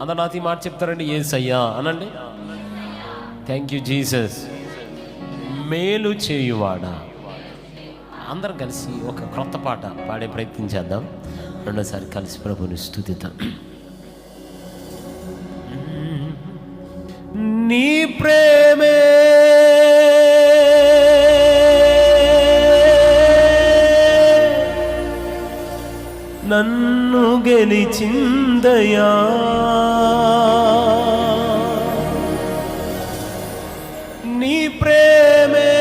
అందరు నాతో మాట చెప్తారండి, యేసయ్యా అనండి. Thank you Jesus. మేలు చేయువాడా. అందరం కలిసి ఒక క్రొత్త పాట పాడే ప్రయత్నం చేద్దాం. రెండోసారి కలిసి ప్రభుని స్తుతిద్దాం. నీ ప్రేమే నన్ను గెలిచిందయా, నీ ప్రేమే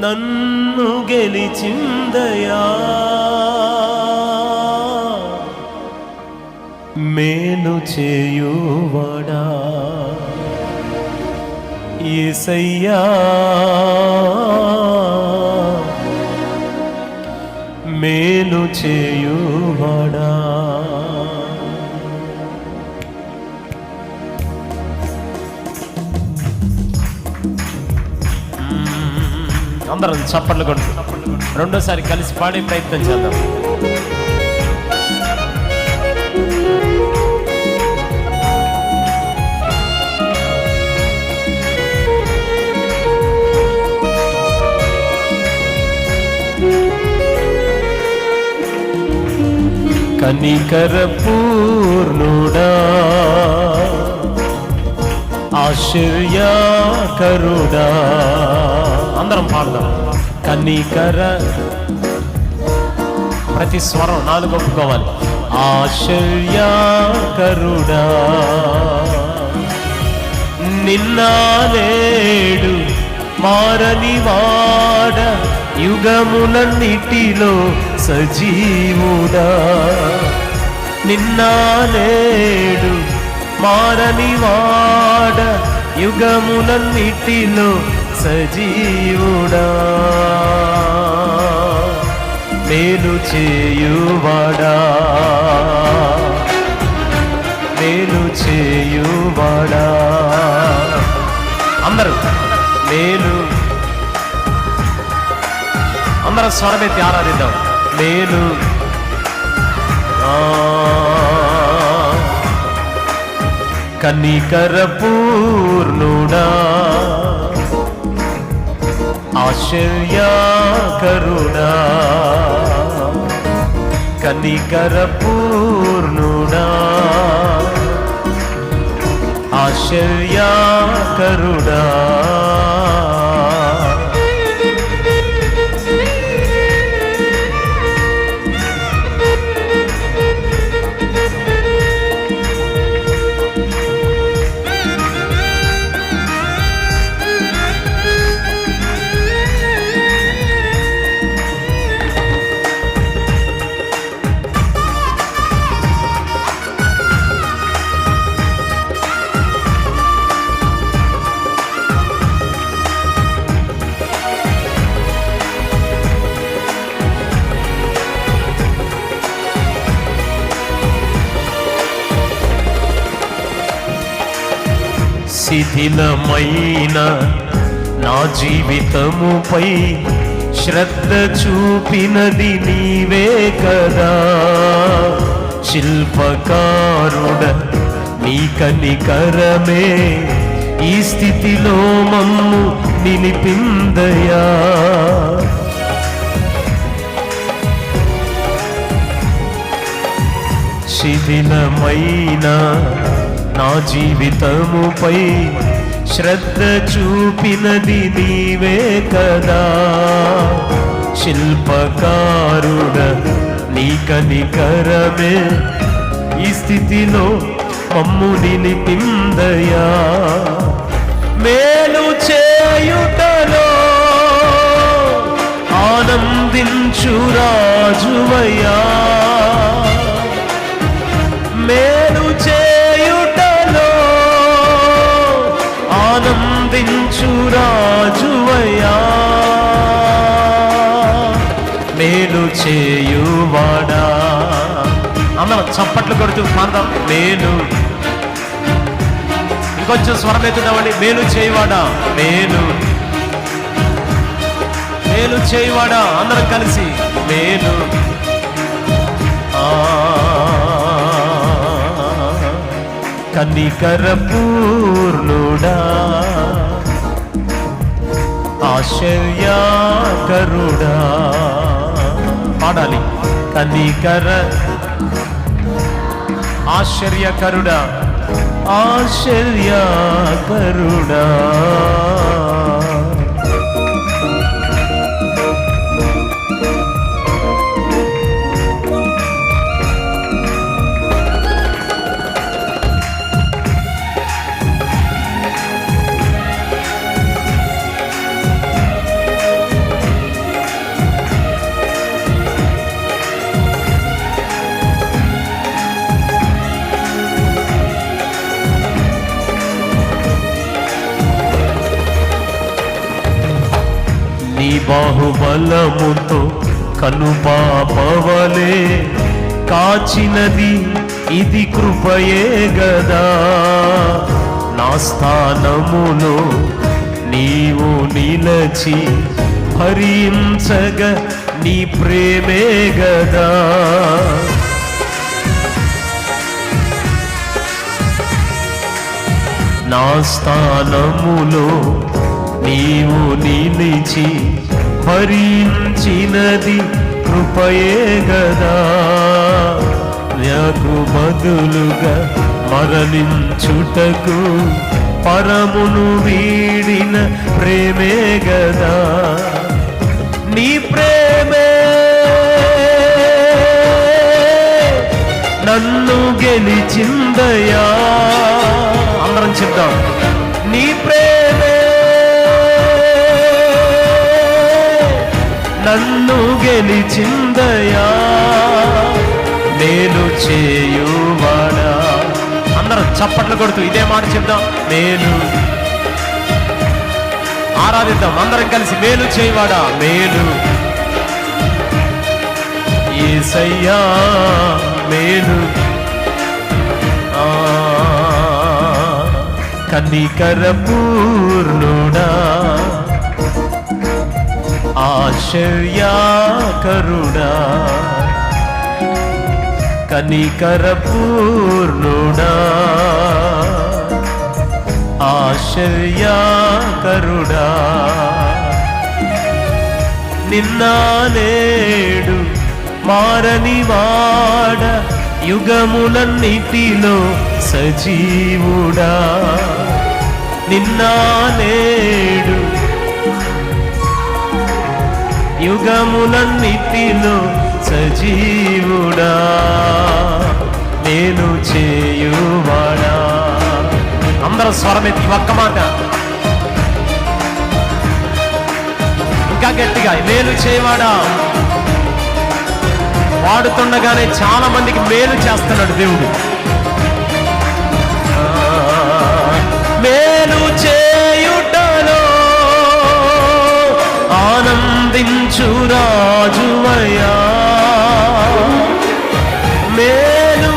నన్ను గెలిచిందయా, మేలు చేయువాడా యేసయ్యా, మేలు చేయువాడా. అందరం చప్పట్లు కొట్టు. రెండోసారి కలిసి పాడే ప్రయత్నం చేద్దాం. కనికర పూర్ణుడా, ఆశ్చర్యకరుడా. అందరం పాడదాం. కనికర, ప్రతి స్వరం నాలుగు ఒప్పుకోవాలి. ఆశ్చర్యకరుడా, నిన్న నేడు మారని వాడ, యుగములన్నిటిలో సజీవుడా. నిన్న నేడు మారని వాడ, యుగములన్నిటిలో సజీవుడా. మేలు చేయువాడా, మేలు చేయువాడా. అందరూ మేలు, అందరం స్వరమెత్తి ఆరాధిద్దాం. మేలు కనికర పూర్ణుడా, ఆశ్చర్యకరుడా. కనికర పూర్ణుడా, ఆశ్చర్యకరుడా. శిథిలమైన నా జీవితముపై శ్రద్ధ చూపినది నీవే కదా. శిల్పకారుడ నీ కనికరమే ఈ స్థితిలో మమ్ము నిలిపిందయా. శిథిలమైన నా జీవితముపై శ్రద్ధ చూపినది నీవే కదా. శిల్పకారుడ నీ కనికరమే ఈ స్థితిలో మమ్ము నిలిపిందయా. మేలు చేయుటలో ఆనందించు రాజువయ్యా. మేలు చేయుటలో ఆనందించు రాజువయ్యా. మేలు చేయువాడా. అందరం చప్పట్లు కొడుతూ పాడదాం. మేలు, ఇంకొంచెం స్వరం ఎత్తుదామండి. మేలు చేయువాడా, మేలు మేలు చేయువాడా అందరం కలిసి మేలు కనికర పూర్ణుడా ఆశ్చర్యకరుడా పాడాలి కనికర ఆశ్చర్యకరుడా ఆశ్చర్యకరుడా నీ బాహుబలముతో కనుపాపవలే కాచినది ఇది కృపయే గదా నా స్థానములో నీవు నిలచి భరించగ నీ ప్రేమే గదా నా స్థానములో నీవు నిలిచి భరించినది కృపయే గదా నాకు బదులుగా మరణించుటకు పరమును వీడిన ప్రేమే గదా నీ ప్రేమే నన్ను గెలిచిందయా అందరం చెప్తాం నీ ప్రేమే నన్ను గెలిచిందయా మేలు చేయువాడా అందరం చప్పట్లు కొడుతూ ఇదే మాట చెప్దాం మేలు ఆరాధిద్దాం అందరం కలిసి మేలు చేయువాడా మేలు యేసయ్యా మేలు కనికర పూర్ణుడా ఆశ్చర్యకరుడా కనికర పూర్ణుడా ఆశ్చర్యకరుడా నిన్న నేడు మారని వాడ యుగములన్నిటిలో సజీవుడా నిన్న నేడు యుగములన్నిటిలో సజీవుడా నేను చేయువాడా అందరూ స్వరమెత్తి ఒక్క మాట ఇంకా గట్టిగా మేలు చేయవాడా వాడుతుండగానే చాలా మందికి మేలు చేస్తున్నాడు దేవుడు మేలు చేయుటలో ఆనందించు రాజువయ్యా మేలు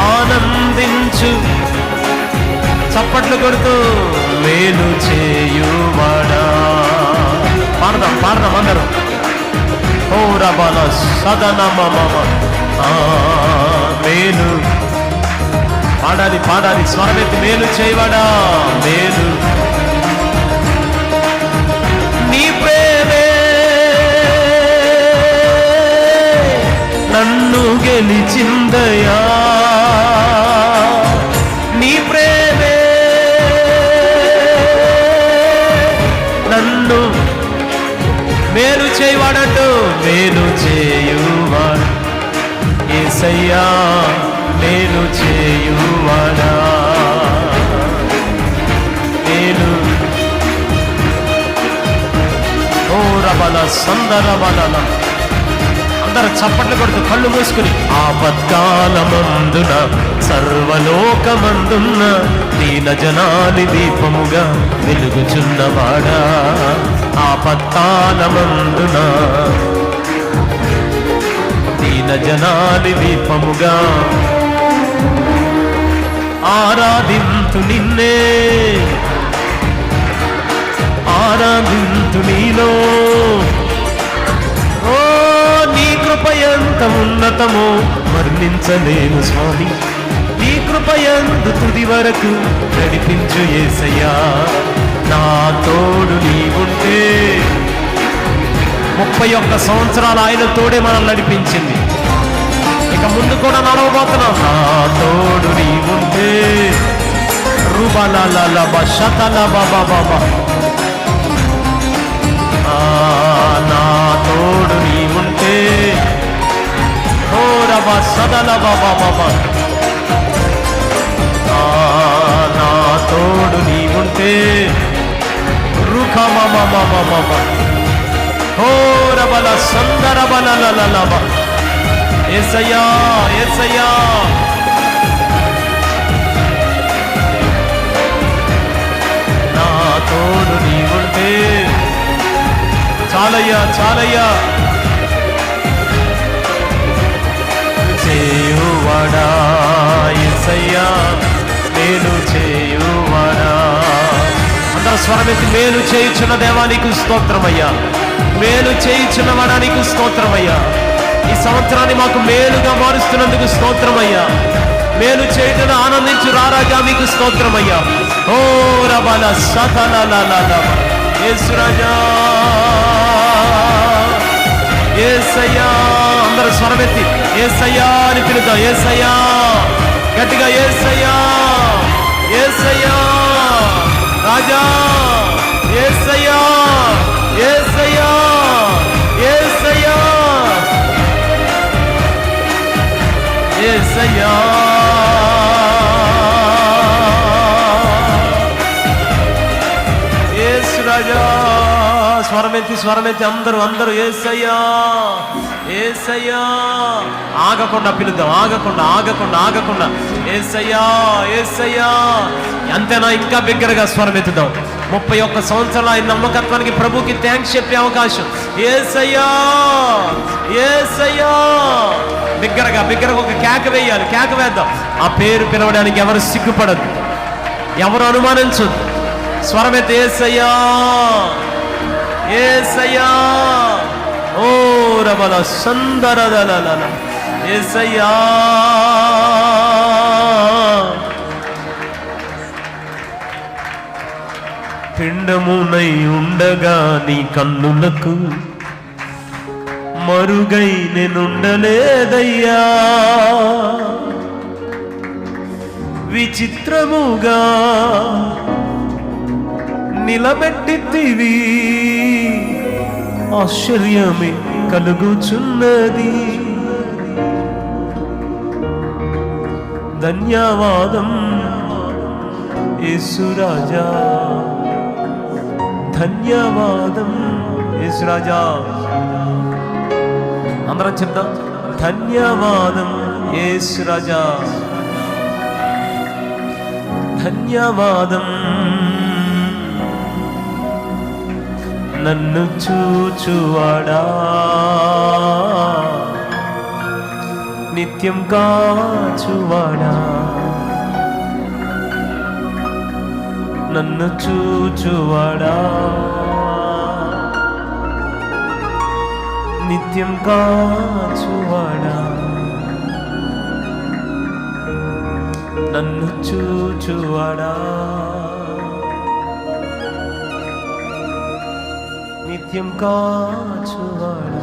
ఆనందించు చప్పట్లు కొడుతూ మేలు చేయువాడా పాడదాం పాడదాం అందరూ ఓ రబాల సదనా మామ మేలు పాడాలి పాడాలి స్వరమెత్తి మేలు చేయవాడా మేలు నీ ప్రేమే నన్ను గెలిచిందయా నీ ప్రేమే నన్ను మేలు చేయవాడట్టు మేలు చేయువాడు యేసయ్యా మేలు చేయువాడా మేలు ఓ రబల సందర బలన అందరూ చప్పట్లు కొడుతూ కళ్ళు మూసుకుని ఆపత్కాలమందున సర్వలోకమందున్న దీన జనాలి దీపముగా వెలుగుచున్నవాడా ఆపత్కాలమందున దీన జనాలి దీపముగా ఆరాధింతు నిన్నే ఆనందింతు నీలో. ఓ నీ కృప ఎంత ఉన్నతమో వర్ణించలేను స్వామి, నీ కృప ఎంత తుది వరకు నడిపించు యేసయ్యా. నా తోడు నీవుంటే 31 సంవత్సరాలు ఆయన తోడే మనల్ని నడిపించింది, ఇక ముందు కూడా నడవబోతున్నాం. నా తోడు నీవుంటే నా తోడు నీవుంటే నా తోడు నీవుంటే రబల సందర బల. యేసయ్యా యేసయ్యా నా తోడు నీవుంటే చాలయ్యా చాలయ్యా. చేయువాడా యేసయ్యా మేలు చేయువాడా. అందరూ స్వరమెత్తి మేలు చేయుచున్న దేవానికి స్తోత్రమయ్యా, మేలు చేయుచున్న వాడానికి స్తోత్రమయ్యా. ఈ సంవత్సరాన్ని మాకు మేలుగా మారుస్తున్నందుకు స్తోత్రమయ్యా, మేలు చేయటం ఆనందించు రారాజా మీకు స్తోత్రమయ్యా. ఓ రబల సతల యేసురాజా యేసయ్యా. అందరూ స్వరమెత్తి యేసయ్యా అని పిలుద్దాం. యేసయ్యా గట్టిగా, యేసయ్యా యేసయ్యా రాజా, యేసయ్యా యేసయ్యా యేసయ్యా యేసయ్యా. యేసు రాజా. స్వరమెత్తి అందరూ యేసయ్యా యేసయ్యా. ఆగకుండా పిలుద్దాం, ఆగకుండా యేసయ్యా యేసయ్యా. అంతేనా? ఇంకా బిగ్గరగా స్వరమెత్తుదాం. 31 సంవత్సరాల ఆయన నమ్మకత్వానికి ప్రభుకి థ్యాంక్స్ చెప్పే అవకాశం. యేసయ్యా యేసయ్యా. బిగ్గరగా ఒక కేక వేయాలి, కేక వేద్దాం. ఆ పేరు పిలవడానికి ఎవరు సిగ్గుపడదు, ఎవరు అనుమానించదు. స్వరమెత్తి యేసయ్యా యేసయ్యా. ఓ రబల సందరదల యేసయ్యా. పిండమునై ఉండగా నీ కన్నులకు మరుగై నేనుండలేదయ్యా. విచిత్రముగా నిలబెట్టితివి, ఆశ్చర్యమే కలుగుచున్నది. ధన్యవాదం యేసురాజా, ధన్యవాదం యేసురాజా. అందరం చెప్తాం, ధన్యవాదం యేసురాజా, ధన్యవాదం. నన్ను చూచువాడా, నిత్యం కాచువాడా, నన్ను చూచువాడా, నిత్యం కాచువాడా, నన్ను చూచువాడా, నిత్యం కాచువాడా.